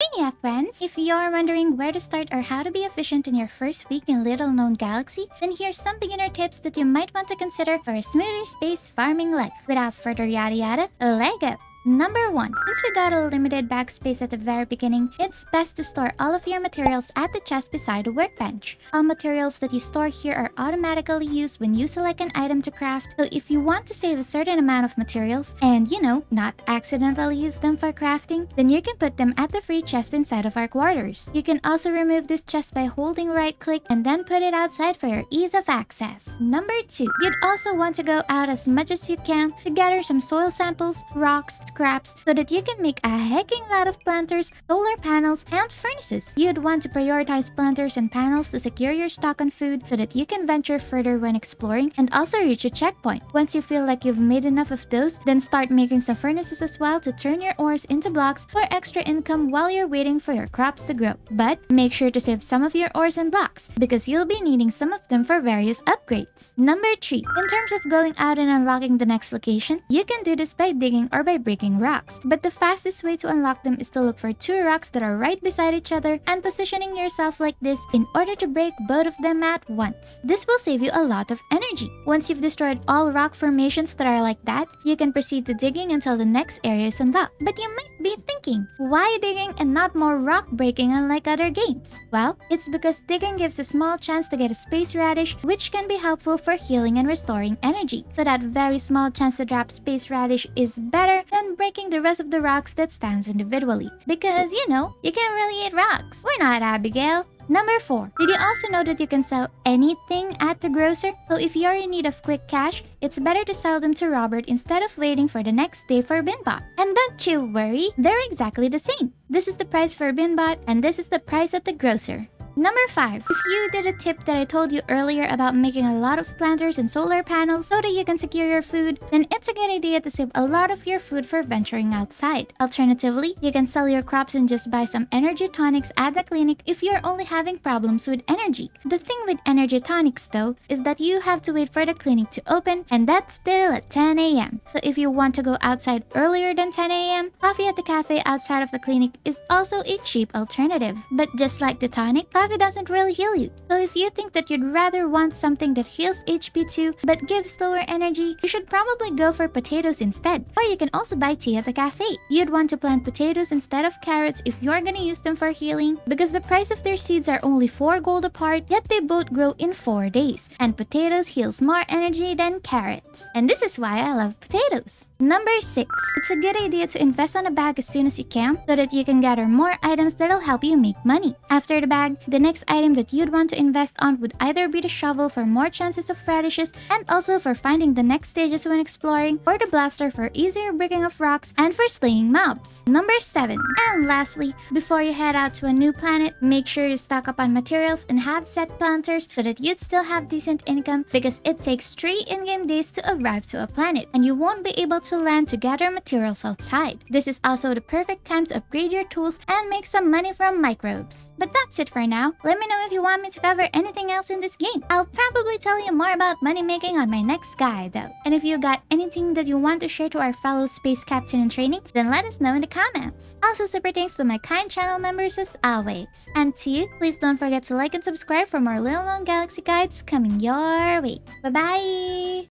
Hey yeah, friends! If you're wondering where to start or how to be efficient in your first week in Little Known Galaxy, then here's some beginner tips that you might want to consider for a smoother space farming life. Without further yada yada, Lego! Number 1. Since we got a limited backspace at the very beginning, it's best to store all of your materials at the chest beside the workbench. All materials that you store here are automatically used when you select an item to craft, so if you want to save a certain amount of materials and, not accidentally use them for crafting, then you can put them at the free chest inside of our quarters. You can also remove this chest by holding right click and then put it outside for your ease of access. Number 2. You'd also want to go out as much as you can to gather some soil samples, rocks, scraps, so that you can make a hecking lot of planters, solar panels, and furnaces. You'd want to prioritize planters and panels to secure your stock on food so that you can venture further when exploring and also reach a checkpoint. Once you feel like you've made enough of those, then start making some furnaces as well to turn your ores into blocks for extra income while you're waiting for your crops to grow. But make sure to save some of your ores and blocks because you'll be needing some of them for various upgrades. Number 3. In terms of going out and unlocking the next location, you can do this by digging or by breaking rocks, but the fastest way to unlock them is to look for 2 rocks that are right beside each other and positioning yourself like this in order to break both of them at once. This will save you a lot of energy. Once you've destroyed all rock formations that are like that, you can proceed to digging until the next area is unlocked. But you might be thinking, why digging and not more rock breaking unlike other games? Well, it's because digging gives a small chance to get a space radish, which can be helpful for healing and restoring energy. So that very small chance to drop space radish is better than breaking the rest of the rocks that stands individually. Because, you can't really eat rocks. We're not Abigail. Number 4. Did you also know that you can sell anything at the grocer? So if you're in need of quick cash, it's better to sell them to Robert instead of waiting for the next day for Binbot. And don't you worry, they're exactly the same. This is the price for Binbot and this is the price at the grocer. Number 5. If you did a tip that I told you earlier about making a lot of planters and solar panels so that you can secure your food, then it's a good idea to save a lot of your food for venturing outside. Alternatively, you can sell your crops and just buy some energy tonics at the clinic if you're only having problems with energy. The thing with energy tonics though is that you have to wait for the clinic to open and that's still at 10 a.m. So if you want to go outside earlier than 10 a.m., coffee at the cafe outside of the clinic is also a cheap alternative. But just like the tonic, coffee doesn't really heal you. So if you think that you'd rather want something that heals HP too but gives lower energy, you should probably go for potatoes instead. Or you can also buy tea at the cafe. You'd want to plant potatoes instead of carrots if you're gonna use them for healing because the price of their seeds are only 4 gold apart, yet they both grow in 4 days. And potatoes heals more energy than carrots. And this is why I love potatoes. Number 6. It's a good idea to invest on a bag as soon as you can so that you can gather more items that'll help you make money. After the bag, the next item that you'd want to invest on would either be the shovel for more chances of radishes and also for finding the next stages when exploring, or the blaster for easier breaking of rocks and for slaying mobs. Number 7. And lastly, before you head out to a new planet, make sure you stock up on materials and have set planters so that you'd still have decent income because it takes 3 in-game days to arrive to a planet and you won't be able to land to gather materials outside. This is also the perfect time to upgrade your tools and make some money from microbes. But that's it for now. Let me know if you want me to cover anything else in this game. I'll probably tell you more about money making on my next guide though. And if you got anything that you want to share to our fellow space captain in training, then let us know in the comments. Also super thanks to my kind channel members as always. And to you, please don't forget to like and subscribe for more Little Known Galaxy guides coming your way. Bye bye!